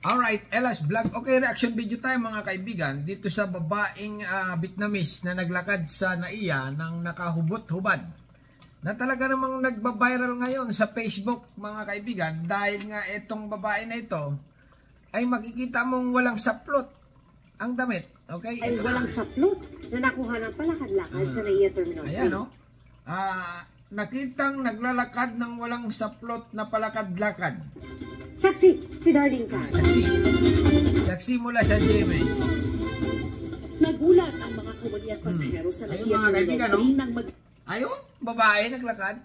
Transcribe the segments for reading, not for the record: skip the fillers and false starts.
Alright, Elas Vlog. Okay, reaction video tayo mga kaibigan dito sa babaeng Vietnamese na naglakad sa NAIA ng nakahubot-hubad. Na talaga namang nagba-viral ngayon sa Facebook mga kaibigan dahil nga itong babae na ito ay makikita mong walang saplot ang damit. Okay? Ay walang saplot na nakuha ng palakad-lakad sa NAIA Terminal 3. Ayan no. Nakitang naglalakad ng walang saplot na palakad-lakad. Saksi, si Darling ka. Saksi mula sa GMA. Nagulat ang mga kumuni at pasahero sa NAIA Terminal 3 nang ayun, babae naglakad.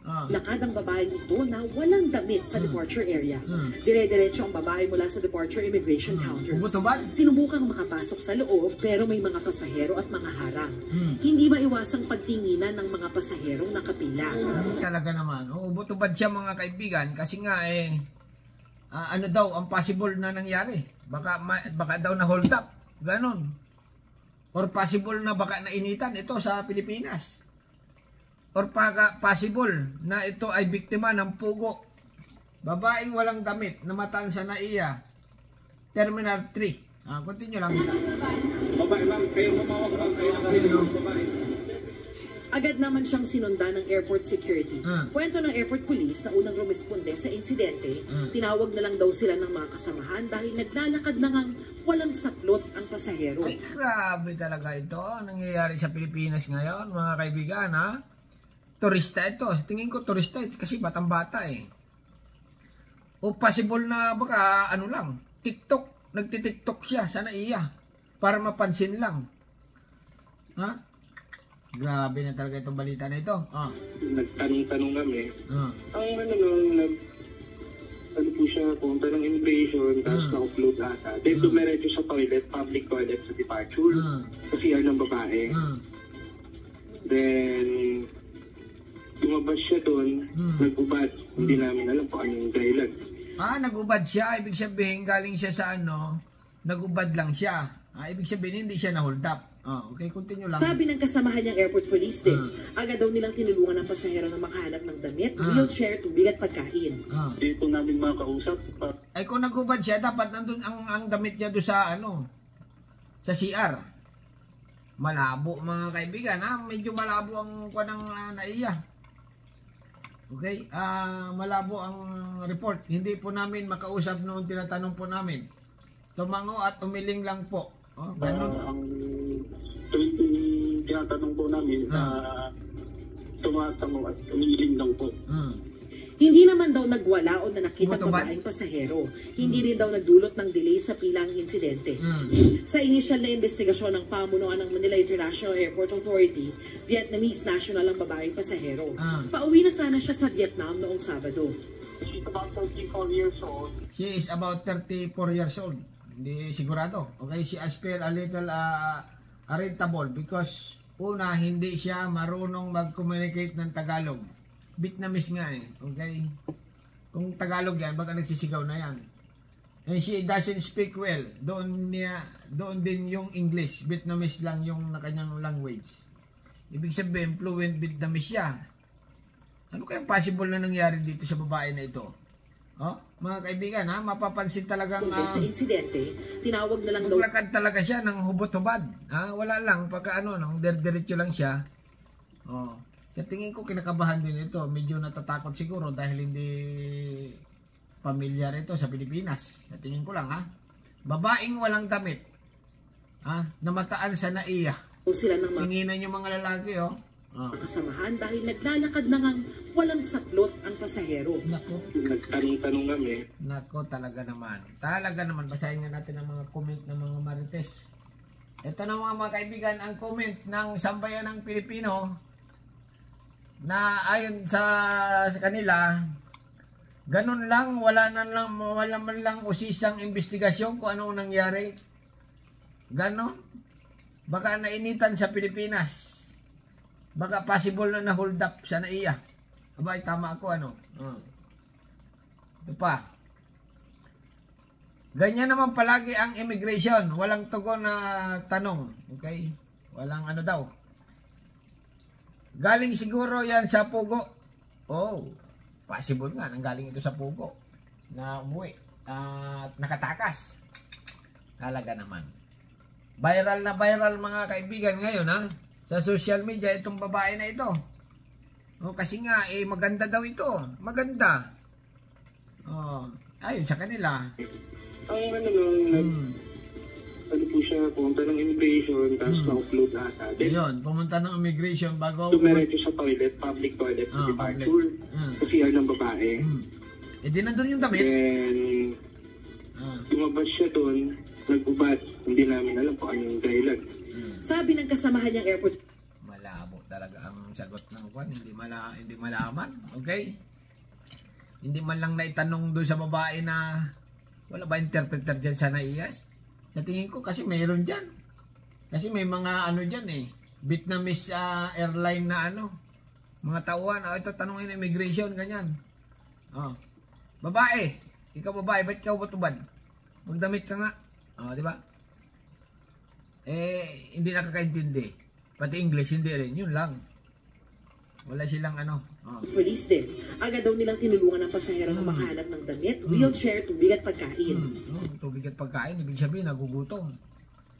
Lakad ang babaeng ito na walang damit sa departure area. Dire-diretso ang babae mula sa departure immigration counters. Sinubukang makapasok sa loob pero may mga pasahero at mga harang. Hindi maiwasang pagtinginan ng mga pasaherong nakapila. Talaga naman. Ubot-ubad siya mga kaibigan kasi nga ano daw ang possible na nangyari. Baka daw na hold up. Ganon. Or possible na baka nainitan ito sa Pilipinas. Or possible na ito ay biktima ng pugo. Babaeng walang damit na mataan sa NAIA Terminal 3. Continue lang. Babae lang, kayo mamawag lang kayo. Agad naman siyang sinundan ng airport security. Kwento ng airport police na unang rumisponde sa insidente, tinawag na lang daw sila ng mga kasamahan dahil naglalakad na ngang walang saplot ang pasahero. Ay, grabe talaga ito. Nangyayari sa Pilipinas ngayon, mga kaibigan, ha? Turista ito. Tingin ko turista ito kasi batang-bata eh. O possible na baka ano lang, TikTok. Nagtitiktok siya sa NAIA para mapansin lang. Ha? Grabe na talaga itong balita na ito. Nagtanong-tanong kami. Ang ano po siya, punta ng immigration, tapos na-upload ata. Then dumiretso sa toilet, public toilet sa departure. Sa CR ng babae. Then lumabas siya doon, nag-ubad. Hindi namin alam kung anong dahilan. Nag-ubad siya. Ibig sabihin, galing siya sa ano, nag-ubad lang siya. Ibig sabihin, hindi siya na-hold up. Okay, continue lang. Sabi ng kasamahan niyang airport police din, agad daw nilang tinulungan ng pasahero na makahanap ng damit, wheelchair, tubig at pagkain. Dito namin makausap. Ay kung nag-ubad siya, dapat nandun ang damit niya doon sa ano, sa CR. Malabo mga kaibigan, medyo malabo ang kwanang NAIA. Okay, malabo ang report. Hindi po namin makausap noon, tinatanong po namin. Tumango at umiling lang po. Ganun. Ang tinatanong po namin, tumatango at umiling lang po. Hindi naman daw nagwala o nanakit ang babaeng pasahero. Hindi rin daw nagdulot ng delay sa pilang insidente. Sa inisyal na investigasyon ng pamunuan ng Manila International Airport Authority, Vietnamese national ang babaeng pasahero. Pauwi na sana siya sa Vietnam noong Sabado. She's about 34 years old. She is about 34 years old. Hindi sigurado. Okay, she appear a little irritable because una, hindi siya marunong mag-communicate ng Tagalog. Vietnamese nga eh. Okay? Kung Tagalog yan, baka nagsisigaw na yan. And she doesn't speak well. Doon din yung English. Vietnamese lang yung kanyang language. Ibig sabihin, fluent Vietnamese siya. Ano kaya possible na nangyari dito sa babae na ito? Mga kaibigan, mapapansin talagang sa insidente, tinawag na lang daw. Naglakad talaga siya ng hubot-hubad. Wala lang, pagka nang diretso lang siya. Sa tingin ko, kinakabahan din ito. Medyo natatakot siguro dahil hindi pamilyar ito sa Pilipinas. Sa tingin ko lang, babaeng walang damit. Namataan sa NAIA. Sila ng tinginan yung mga lalaki, kasamahan dahil naglalakad na ngang walang saplot ang pasahero. Nako. Nagtanong-tanong kami. Nako, talaga naman. Talaga naman. Basahin nga natin ang mga comment ng mga Marites. Ito na mga kaibigan, ang comment ng Sambayan ng Pilipino na ayon sa kanila, ganun lang, wala man lang usisang investigasyon kung anong nangyari. Ganon. Baka nainitan sa Pilipinas. Baka possible na na-hold up sa NAIA. Abay, tama ako, Ito pa. Ganyan naman palagi ang immigration. Walang tugon na tanong. Okay? Walang ano daw. Galing siguro yan sa Pugo. Possible nga, nanggaling ito sa Pugo. Na umuwi. nakatakas. Talaga naman. Viral na viral mga kaibigan ngayon ha. Sa social media itong babae na ito. Kasi nga maganda daw ito. Maganda. Ayun sa kanila. Ang ano po siya, pumunta ng immigration, tapos na-upload ata. Then, Ayun, pumunta ng immigration bago dumiretso sa toilet, public toilet sa departure. Sa CR ng babae. di nandun yung damit. Then, lumabas siya doon, nag-ubad. Hindi namin alam kung anong dahilan. Sabi ng kasamahan niyang airport Malabo talaga ang sagot ng kwan. Hindi malaman. Okay? Hindi man lang naitanong doon sa babae na wala ba interpreter dyan sa naiyas? Natingin ko kasi mayroon dyan. Kasi may mga ano dyan Vietnamese airline na mga tauhan. Ito tanongin immigration, ganyan. Babae. Ikaw babae, ba't ikaw batubad? Magdamit ka nga. Di ba? Hindi nakakaintindi. Pati English, hindi rin. Yun lang. Wala silang police din. Agad daw nilang tinulungan ng pasahero na makahanap ng damit, wheelchair, tubig at pagkain. Tubig at pagkain, ibig sabihin nagugutom.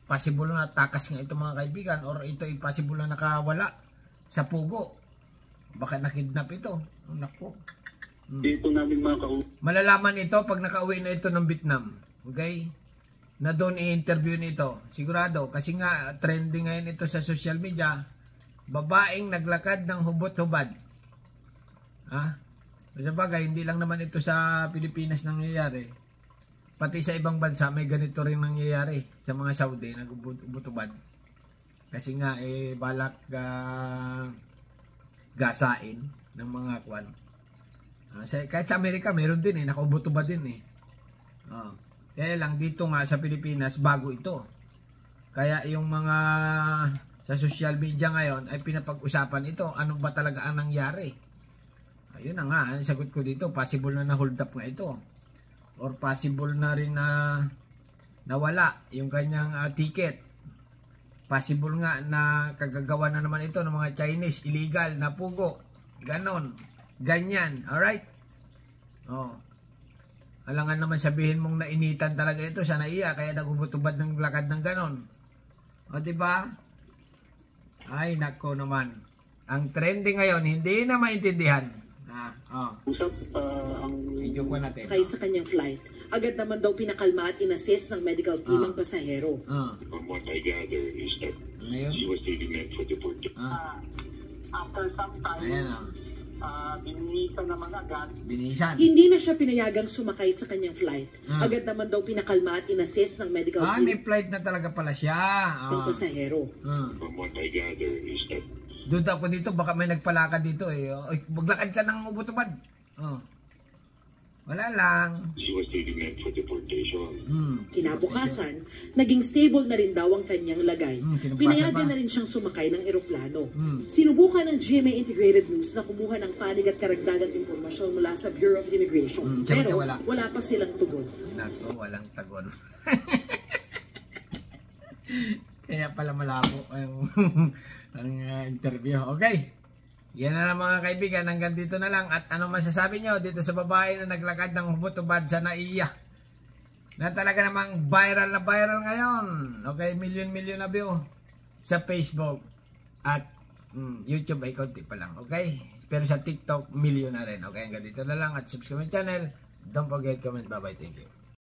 Possible na takas nga ito mga kaibigan, or ito ay possible na nakawala sa pugo. Baka nakidnap ito. Naku. Dito namin Malalaman ito pag nakauwi na ito ng Vietnam. Okay? Na doon i-interview nito. Sigurado. Kasi nga trending ngayon ito sa social media. Babaeng naglakad ng hubot-hubad. Sa bagay, hindi lang naman ito sa Pilipinas nangyayari. Pati sa ibang bansa may ganito rin nangyayari sa mga Saudi naghubot-hubad. Kasi nga balak gasain ng mga kwan. Kahit sa Amerika meron din nakahubot-hubad din Kaya lang dito nga sa Pilipinas bago ito. Kaya yung mga sa social media ngayon ay pinapag-usapan ito. Ano ba talaga ang nangyari? Ayun na nga, ang sagot ko dito, possible na hold up nga ito. Or possible na rin na nawala yung kanyang ticket. Possible nga na kagagawa na naman ito ng mga Chinese, illegal na pugo. Ganon. Ganyan. Alright? Alangan naman sabihin mong nainitan talaga ito sa naiya, kaya nagubot-ubad ng lakad ng ganon. Diba? Ay, nako naman. Ang trending ngayon, hindi na maintindihan. Usap ang video ko natin. Kay sa kanyang flight, agad naman daw pinakalma at inassist ng medical team ang pasahero. From what I gather is that she was really meant for deportation. after some time, Ayan bininisan naman agad. Binisan. Hindi na siya pinayagang sumakay sa kanyang flight. Agad naman daw pinakalma at inassist ng medical team May flight na talaga pala siya. ng pasahero. From what I gather is that Doon ako dito, baka may nagpalakad dito maglakad ka ng ubot-ubad. Wala lang. she was really meant for deportation. Kinabukasan, naging stable na rin daw ang kanyang lagay. Kinabukasan Pinayagan pa. na rin siyang sumakay ng eroplano. Sinubukan ng GMA Integrated News na kumuha ng panig at karagdagang impormasyon mula sa Bureau of Immigration. Siyempre Pero wala. pa silang tugon. Nako, walang tagon. Kaya pala malabo ang interview. Okay. Yan na lang mga kaibigan. Hanggang dito na lang. At anong masasabi nyo dito sa babae na naglakad ng hubot-ubad sa naiya? Na talaga namang viral na viral ngayon. Okay, million na view sa Facebook. At YouTube ay konti pa lang. Okay? Pero sa TikTok, million na rin. Okay, hanggang dito na lang. At subscribe my channel. Don't forget comment. Bye-bye. Thank you.